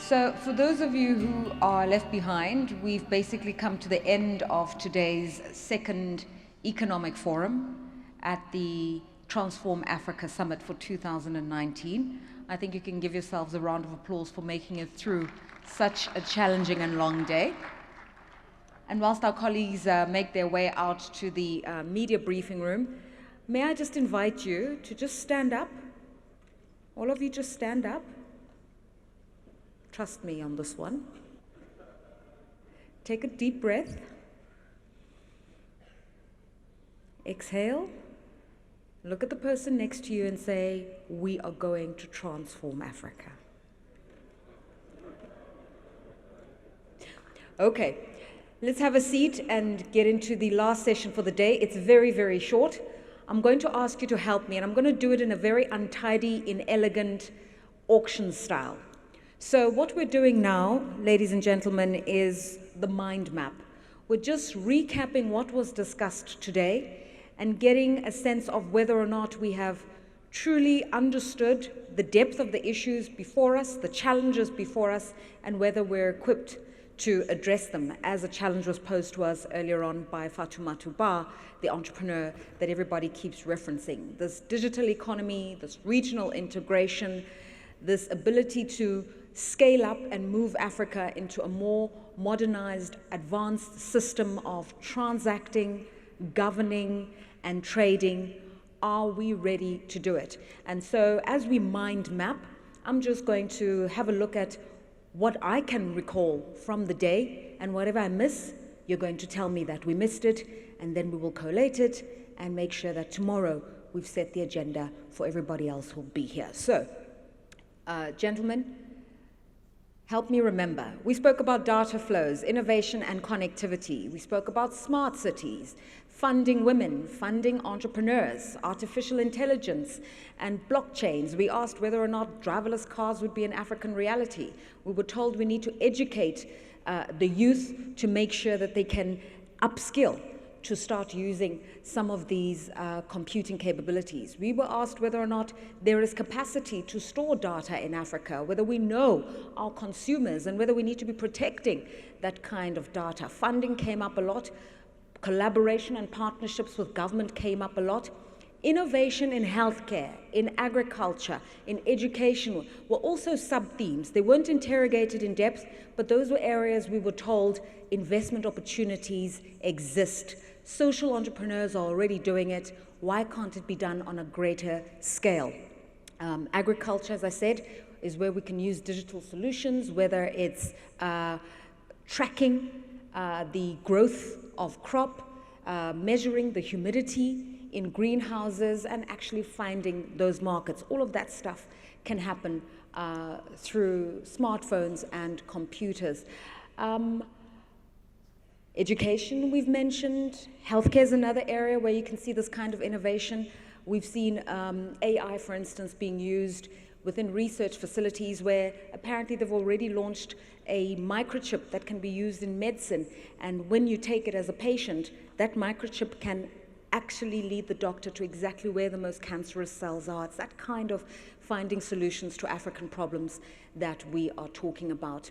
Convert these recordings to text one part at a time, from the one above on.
So for those of you who are left behind, we've basically come to the end of today's second economic forum at the Transform Africa Summit for 2019. I think you can give yourselves a round of applause for making it through such a challenging and long day. And whilst our colleagues make their way out to the media briefing room, may I just invite you to just stand up? All of you just stand up. Trust me on this one. Take a deep breath. Exhale. Look at the person next to you and say, "We are going to transform Africa." Okay, let's have a seat and get into the last session for the day. It's very, very short. I'm going to ask you to help me, and I'm going to do it in a very untidy, inelegant auction style. So what we're doing now, ladies and gentlemen, is the mind map. We're just recapping what was discussed today and getting a sense of whether or not we have truly understood the depth of the issues before us, the challenges before us, and whether we're equipped to address them, as a challenge was posed to us earlier on by Fatoumata Ba, the entrepreneur that everybody keeps referencing. This digital economy, this regional integration, this ability to scale up and move Africa into a more modernized, advanced system of transacting, governing, and trading. Are we ready to do it? And so as we mind map, I'm just going to have a look at what I can recall from the day, and whatever I miss, you're going to tell me that we missed it, and then we will collate it and make sure that tomorrow we've set the agenda for everybody else who'll be here. So, gentlemen, help me remember. We spoke about data flows, innovation and connectivity. We spoke about smart cities, funding women, funding entrepreneurs, artificial intelligence, and blockchains. We asked whether or not driverless cars would be an African reality. We were told we need to educate the youth to make sure that they can upskill to start using some of these computing capabilities. We were asked whether or not there is capacity to store data in Africa, whether we know our consumers, and whether we need to be protecting that kind of data. Funding came up a lot. Collaboration and partnerships with government came up a lot. Innovation in healthcare, in agriculture, in education were also sub-themes. They weren't interrogated in depth, but those were areas we were told investment opportunities exist. Social entrepreneurs are already doing it. Why can't it be done on a greater scale? Agriculture, as I said, is where we can use digital solutions, whether it's tracking the growth of crop, measuring the humidity in greenhouses, and actually finding those markets. All of that stuff can happen through smartphones and computers. Education, we've mentioned. Healthcare is another area where you can see this kind of innovation. We've seen AI, for instance, being used within research facilities where apparently they've already launched a microchip that can be used in medicine. And when you take it as a patient, that microchip can actually lead the doctor to exactly where the most cancerous cells are. It's that kind of finding solutions to African problems that we are talking about.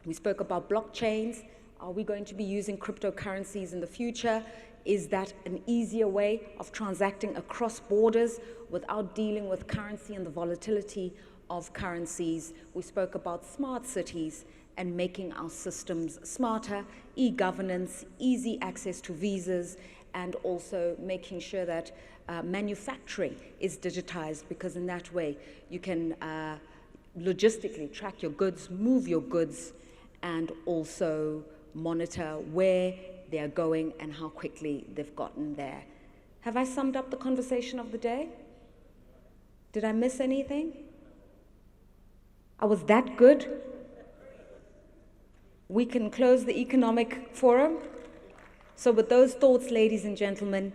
We spoke about blockchains. Are we going to be using cryptocurrencies in the future? Is that an easier way of transacting across borders without dealing with currency and the volatility of currencies? We spoke about smart cities and making our systems smarter, e-governance, easy access to visas, and also making sure that manufacturing is digitized, because in that way you can logistically track your goods, move your goods, and also monitor where they are going and how quickly they've gotten there. Have I summed up the conversation of the day? Did I miss anything? I was that good? We can close the economic forum. So with those thoughts, ladies and gentlemen,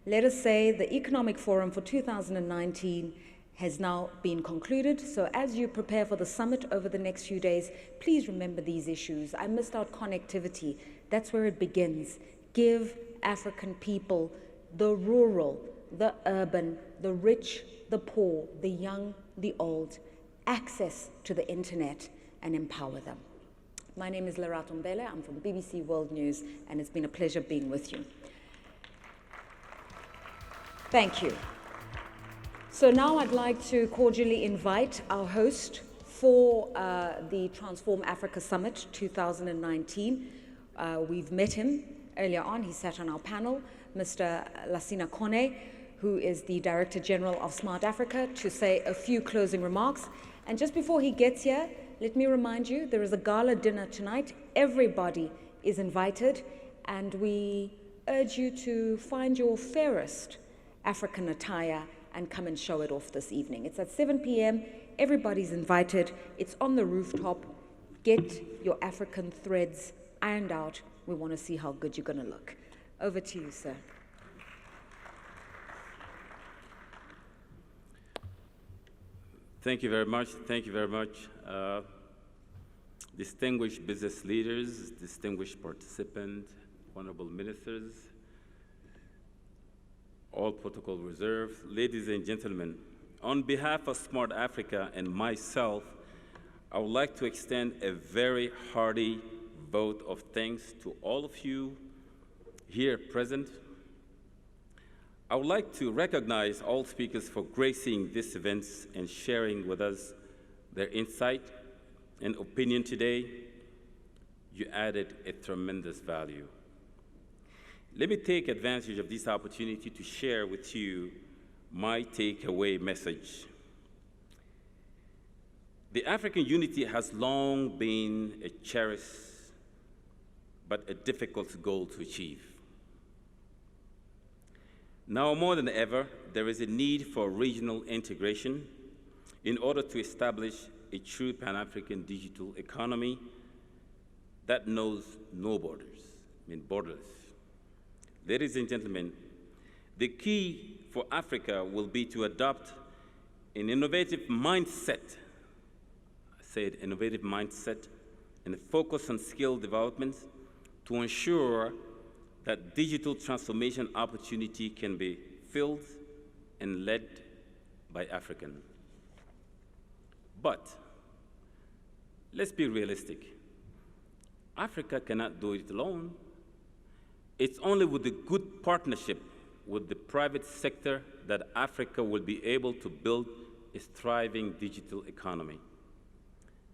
let us say the economic forum for 2019 has now been concluded. So as you prepare for the summit over the next few days, please remember these issues. I missed out connectivity. That's where it begins. Give African people, the rural, the urban, the rich, the poor, the young, the old, access to the internet. and empower them. My name is Lerato Mbele. I'm from BBC World News, and it's been a pleasure being with you. Thank you. So now I'd like to cordially invite our host for the Transform Africa Summit 2019. We've met him earlier on. He sat on our panel, Mr. Lasina Kone, who is the Director General of Smart Africa, to say a few closing remarks. And just before he gets here, let me remind you, there is a gala dinner tonight. Everybody is invited, and we urge you to find your fairest African attire and come and show it off this evening. It's at 7 p.m. Everybody's invited. It's on the rooftop. Get your African threads ironed out. We want to see how good you're going to look. Over to you, sir. Thank you very much. Thank you very much. Distinguished business leaders, distinguished participants, honorable ministers, all protocol reserved, ladies and gentlemen, on behalf of Smart Africa and myself, I would like to extend a very hearty vote of thanks to all of you here present. I would like to recognize all speakers for gracing this event and sharing with us their insight and opinion today. You added a tremendous value. Let me take advantage of this opportunity to share with you my takeaway message. The African unity has long been a cherished but a difficult goal to achieve. Now more than ever, there is a need for regional integration in order to establish a true Pan-African digital economy that knows no borders, borderless. Ladies and gentlemen, the key for Africa will be to adopt an innovative mindset, I said innovative mindset, and a focus on skill development to ensure that digital transformation opportunity can be filled and led by Africans. But let's be realistic. Africa cannot do it alone. It's only with a good partnership with the private sector that Africa will be able to build a thriving digital economy.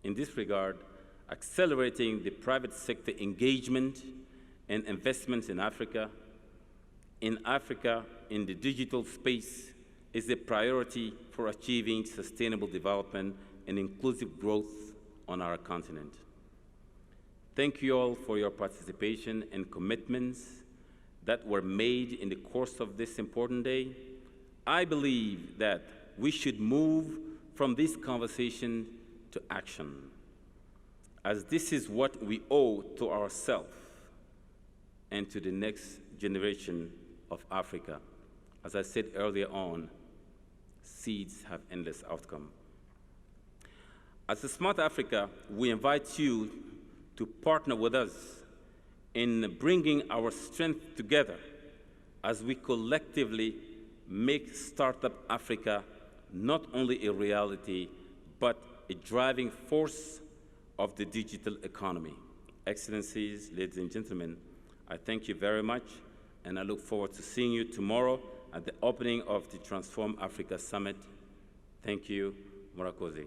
In this regard, accelerating the private sector engagement and investments in Africa, in the digital space, is a priority for achieving sustainable development and inclusive growth on our continent. Thank you all for your participation and commitments that were made in the course of this important day. I believe that we should move from this conversation to action, as this is what we owe to ourselves and to the next generation of Africa. As I said earlier on, seeds have endless outcome. As a Smart Africa, we invite you to partner with us in bringing our strength together as we collectively make Startup Africa not only a reality, but a driving force of the digital economy. Excellencies, ladies and gentlemen, I thank you very much, and I look forward to seeing you tomorrow at the opening of the Transform Africa Summit. Thank you. Murakoze.